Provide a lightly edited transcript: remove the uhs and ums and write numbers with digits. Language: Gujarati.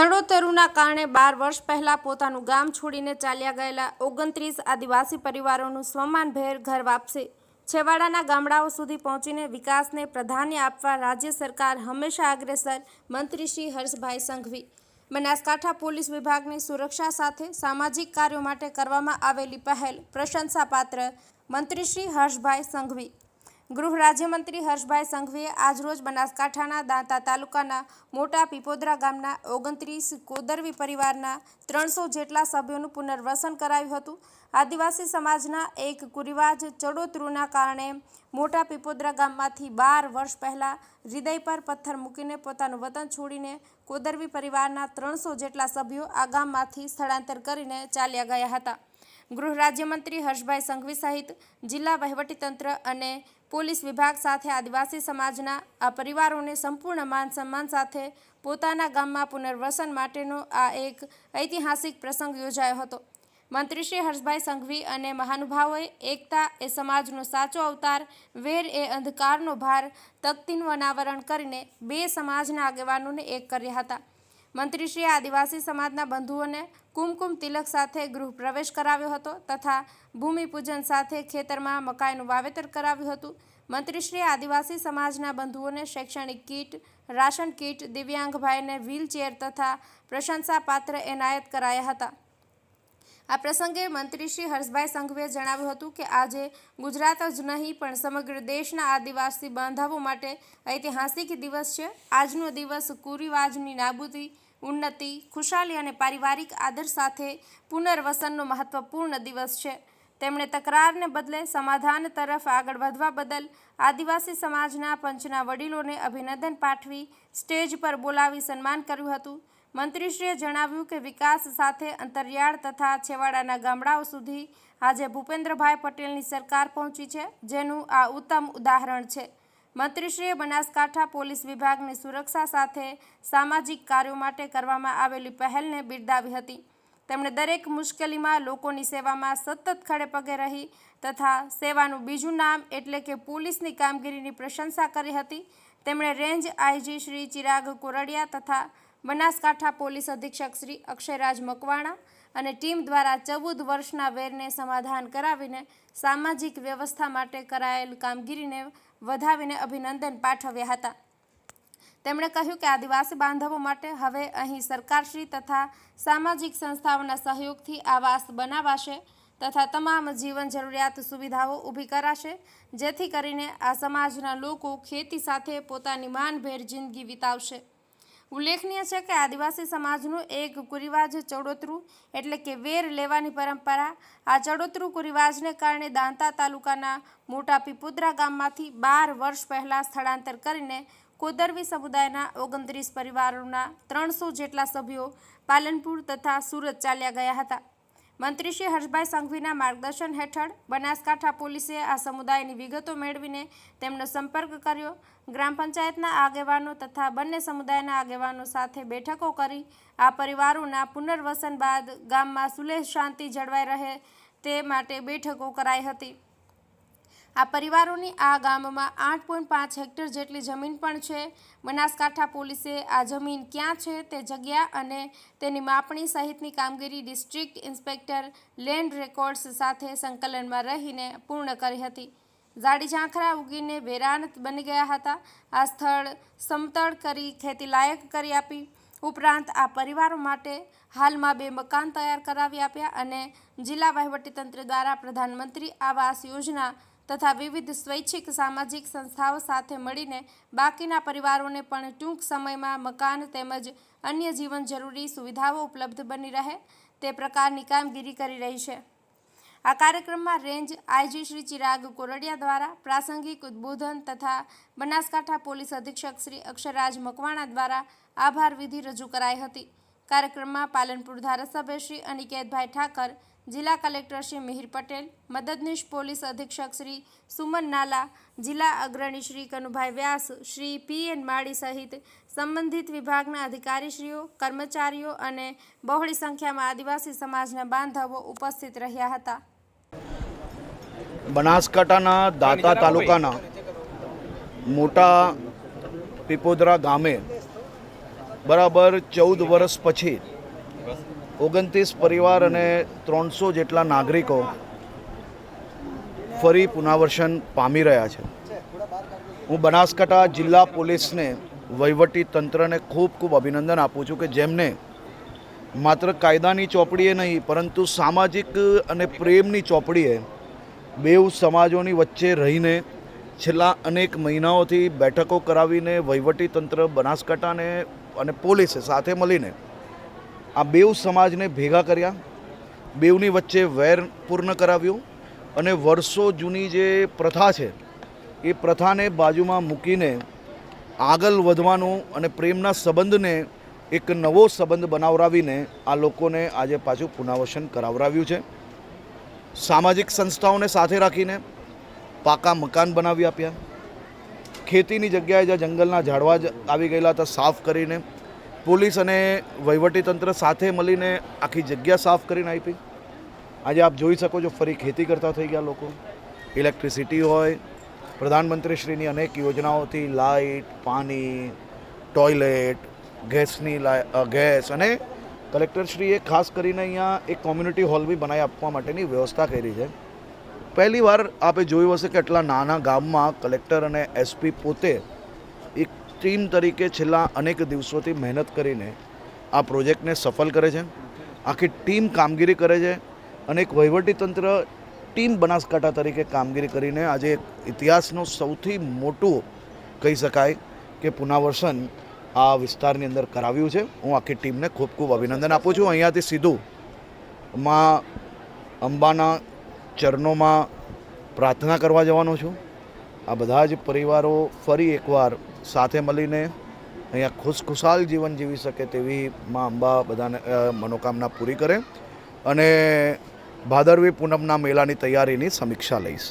ચડોતરુના કારણે 12 વર્ષ પહેલા પોતાનું ગામ છોડીને ચાલ્યા ગયેલા 29 આદિવાસી પરિવારોનું સ્વમાનભેર ઘર વાપસી છેવાડાના ગામડાઓ સુધી પહોંચીને વિકાસને પ્રાધાન્ય આપવા રાજ્ય સરકાર હંમેશા અગ્રેસર મંત્રી શ્રી હર્ષભાઈ સંઘવી। બનાસકાંઠા પોલીસ વિભાગની સુરક્ષા સાથે સામાજિક કાર્યો માટે કરવામાં આવેલી પહેલ પ્રશંસાપાત્ર મંત્રી શ્રી હર્ષભાઈ સંઘવી। ગૃહ રાજ્યમંત્રી હર્ષભાઈ સંઘવીએ આજરોજ બનાસકાંઠાના દાંતા તાલુકાના મોટા પીપોદરા ગામના 29 કોદરવી પરિવારના 300 જેટલા સભ્યોનું પુનર્વસન કરાવ્યું હતું। આદિવાસી સમાજના એક કુરિવાજ ચડોતરુના કારણે મોટા પીપોદરા ગામમાંથી 12 વર્ષ પહેલા હૃદય પર પથ્થર મૂકીને પોતાનું વતન છોડીને કોદરવી પરિવારના 300 જેટલા સભ્યો આ ગામમાંથી સ્થળાંતર કરીને ચાલ્યા ગયા હતા। ગૃહ રાજ્યમંત્રી હર્ષભાઈ સંઘવી સહિત જિલ્લા વહીવટીતંત્ર અને પોલીસ વિભાગ સાથે આદિવાસી સમાજના આ પરિવારોને સંપૂર્ણ માન સન્માન સાથે પોતાના ગામમાં પુનર્વસન માટેનો આ એક ઐતિહાસિક પ્રસંગ યોજાયો હતો। મંત્રી શ્રી હર્ષભાઈ સંઘવી અને મહાનુભાવોએ એકતા એ સમાજનો સાચો અવતાર, વેર એ અંધકારનો ભાર તકતીનું અનાવરણ કરીને બે સમાજના આગેવાનોને એક કર્યા હતા। મંત્રીશ્રીએ આદિવાસી સમાજના બંધુઓને કુમકુમ તિલક સાથે ગૃહ પ્રવેશ કરાવ્યો હતો તથા ભૂમિપૂજન સાથે ખેતરમાં મકાઈનું વાવેતર કરાવ્યું હતું। મંત્રીશ્રીએ આદિવાસી સમાજના બંધુઓને શૈક્ષણિક કીટ, રાશન કીટ, દિવ્યાંગ ભાઈને વ્હીલચેર તથા પ્રશંસાપાત્ર એનાયત કરાયા હતા। આ પ્રસંગે મંત્રી શ્રી હર્ષભાઈ સંઘવીએ જણાવ્યું હતું કે આજે ગુજરાત જ નહીં પણ સમગ્ર દેશના આદિવાસી બાંધવો માટે ઐતિહાસિક દિવસ છે। આજનો દિવસ કુરિવાજની નાબૂદી, ઉન્નતિ, ખુશાલી અને પારિવારિક આદર સાથે પુનર્વસનનો મહત્વપૂર્ણ દિવસ છે। તેમણે તકરારને બદલે સમાધાન તરફ આગળ વધવા બદલ આદિવાસી સમાજના પંચના વડીલોને અભિનંદન પાઠવી સ્ટેજ પર બોલાવી સન્માન કર્યું હતું। મંત્રીશ્રીએ જણાવ્યું કે વિકાસ સાથે અંતરિયાળ તથા છેવાડાના ગામડાઓ સુધી આજે ભૂપેન્દ્રભાઈ પટેલની સરકાર પહોંચી છે, જેનું આ ઉત્તમ ઉદાહરણ છે। મંત્રીશ્રીએ બનાસકાંઠા પોલીસ વિભાગની સુરક્ષા સાથે સામાજિક કાર્યો માટે કરવામાં આવેલી પહેલને બિરદાવી હતી। તેમણે દરેક મુશ્કેલીમાં લોકોની સેવામાં સતત ખડે પગે રહી તથા સેવાનું બીજું નામ એટલે કે પોલીસની કામગીરીની પ્રશંસા કરી હતી। તેમણે રેન્જ આઈજી શ્રી ચિરાગ કોરડિયા તથા બનાસકાંઠા પોલીસ અધિક્ષક શ્રી અક્ષયરાજ મકવાણા અને ટીમ દ્વારા 14 વર્ષના વેરને સમાધાન કરાવીને સામાજિક વ્યવસ્થા માટે કરાયેલ કામગીરીને વધાવીને અભિનંદન પાઠવ્યા હતા। તેમણે કહ્યું કે આદિવાસી બાંધવો માટે હવે અહીં સરકારશ્રી તથા સામાજિક સંસ્થાઓના સહયોગથી આવાસ બનાવાશે તથા તમામ જીવન જરૂરિયાત સુવિધાઓ ઊભી કરાશે, જેથી કરીને આ સમાજના લોકો ખેતી સાથે પોતાની માનભેર જિંદગી વિતાવશે। ઉલ્લેખનીય છે કે આદિવાસી સમાજનું એક કુરિવાજ ચડોતરુ એટલે કે વેર લેવાની પરંપરા। આ ચડોતરુ કુરિવાજને કારણે દાંતા તાલુકાના મોટા પીપોદરા ગામમાંથી 12 વર્ષ પહેલાં સ્થળાંતર કરીને કોદરવી સમુદાયના 29 પરિવારોના 300 જેટલા સભ્યો પાલનપુર તથા સુરત ચાલ્યા ગયા હતા। મંત્રી શ્રી હર્ષભાઈ સંઘવીના માર્ગદર્શન હેઠળ બનાસકાંઠા પોલીસે આ સમુદાયની વિગતો મેળવીને તેમનો સંપર્ક કર્યો। ગ્રામ પંચાયતના આગેવાનો તથા બંને સમુદાયના આગેવાનો સાથે બેઠકો કરી આ પરિવારોના પુનર્વસન બાદ ગામમાં સુલેહ શાંતિ જળવાઈ રહે તે માટે બેઠકો કરાઈ હતી। આ પરિવારોની આ ગામમાં 8.5 હેક્ટર જેટલી જમીન પણ છે। બનાસકાંઠા પોલીસે આ જમીન ક્યાં છે તે જગ્યા અને તેની માપણી સહિતની કામગીરી ડિસ્ટ્રિક્ટ ઇન્સ્પેક્ટર લેન્ડ રેકોર્ડ્સ સાથે સંકલનમાં રહીને પૂર્ણ કરી હતી। ઝાડી ઝાંખરા ઉગીને વેરાન બની ગયા હતા। આ સ્થળ સમતળ કરી ખેતી લાયક કરી આપી ઉપરાંત આ પરિવારો માટે હાલમાં 2 મકાન તૈયાર કરાવી આપ્યા અને જિલ્લા વહીવટીતંત્ર દ્વારા પ્રધાનમંત્રી આવાસ યોજના તથા વિવિધ સ્વૈચ્છિક સામાજિક સંસ્થાઓ સાથે મળીને બાકીના પરિવારોને પણ ટૂંક સમયમાં મકાન તેમજ અન્ય જીવન જરૂરી સુવિધાઓ ઉપલબ્ધ બની રહે તે પ્રકારની કામગીરી કરી રહી છે। આ કાર્યક્રમમાં રેન્જ આઈજી શ્રી ચિરાગ કોરડિયા દ્વારા પ્રાસંગિક ઉદ્બોધન તથા બનાસકાંઠા પોલીસ અધિક્ષક શ્રી અક્ષયરાજ મકવાણા દ્વારા આભાર વિધિ રજૂ કરાઈ હતી। કાર્યક્રમમાં પાલનપુર ધારાસભ્ય શ્રી અનિકેતભાઈ ઠાકર, જિલ્લા કલેક્ટર શ્રી મિહિર પટેલ, મદદનીશ પોલીસ અધિક્ષક શ્રી સુમન નાલા, જિલ્લા અગ્રણી શ્રી કનુભાઈ વ્યાસ, શ્રી પીએન માળી સહિત સંબંધિત વિભાગના અધિકારીશ્રીઓ, કર્મચારીઓ અને બહોળી સંખ્યામાં આદિવાસી સમાજના બાંધવો ઉપસ્થિત રહ્યા હતા। બનાસકાંઠાના દાંતા તાલુકાના મોટા પીપોદરા ગામે બરાબર 14 વર્ષ પછી 29 પરિવાર અને 300 જેટલા નાગરિકો ફરી પુનર્વસન પામી રહ્યા છે. હું બનાસકાંઠા જિલ્લા પોલીસને, વહીવટી તંત્રને ખૂબ ખૂબ અભિનંદન આપું છું કે જેમને માત્ર કાયદાની ચોપડીએ નહીં પરંતુ સામાજિક અને પ્રેમની ચોપડીએ બેઉ સમાજોની વચ્ચે રહીને છેલ્લા અનેક મહિનાઓથી બેઠકો કરાવીને વહીવટી તંત્ર બનાસકાંઠાને અને પોલીસે સાથે મળીને આ બેઉ સમાજને ભેગા કર્યા, બેઉની વચ્ચે વેર પૂર્ણ કરાવ્યું અને વર્ષો જૂની જે પ્રથા છે એ પ્રથાને બાજુમાં મૂકીને આગળ વધવાનું અને પ્રેમના સંબંધને એક નવો સંબંધ બનાવરાવીને આ લોકોને આજે પાછું પુનર્વસન કરાવરાવ્યું છે. સામાજિક સંસ્થાઓને સાથે રાખીને પાકા મકાન બનાવી આપ્યા. ખેતીની જગ્યાએ જ્યાં જંગલના ઝાડવા આવી ગયેલા હતા સાફ કરીને પોલીસ અને વહીવટીતંત્ર સાથે મળીને આખી જગ્યા સાફ કરીને આપી. આજે આપ જોઈ શકો છો ફરી ખેતી કરતા થઈ ગયા લોકો. ઇલેક્ટ્રિસિટી હોય, પ્રધાનમંત્રીશ્રીની અનેક યોજનાઓથી લાઇટ, પાણી, ટોયલેટ, ગેસ અને કલેક્ટરશ્રીએ ખાસ કરીને અહીંયા એક કોમ્યુનિટી હોલ બી બનાવી આપવા માટેની વ્યવસ્થા કરી છે. પહેલી વાર આપે જોયું હશે કે આટલા નાના ગામમાં કલેક્ટર અને એસપી પોતે એક ટીમ તરીકે છેલ્લા અનેક દિવસોથી મહેનત કરીને આ પ્રોજેક્ટને સફળ કરે છે. આખી ટીમ કામગીરી કરે છે અને એક વહીવટીતંત્ર ટીમ બનાસકાંઠા તરીકે કામગીરી કરીને આજે ઇતિહાસનું સૌથી મોટું કહી શકાય કે પુનર્વસન આ વિસ્તારની અંદર કરાવ્યું છે. હું આખી ટીમને ખૂબ ખૂબ અભિનંદન આપું છું. અહીંયાથી સીધું માં અંબાના ચરણોમાં પ્રાર્થના કરવા જવાનો છું. આ બધા જ પરિવારો ફરી એકવાર સાથે મળીને અહીંયા ખુશખુશાલ જીવન જીવી શકે તેવી માં અંબા બધાને મનોકામના પૂરી કરે અને ભાદરવી પૂનમના મેળાની તૈયારીની સમીક્ષા લઈશ.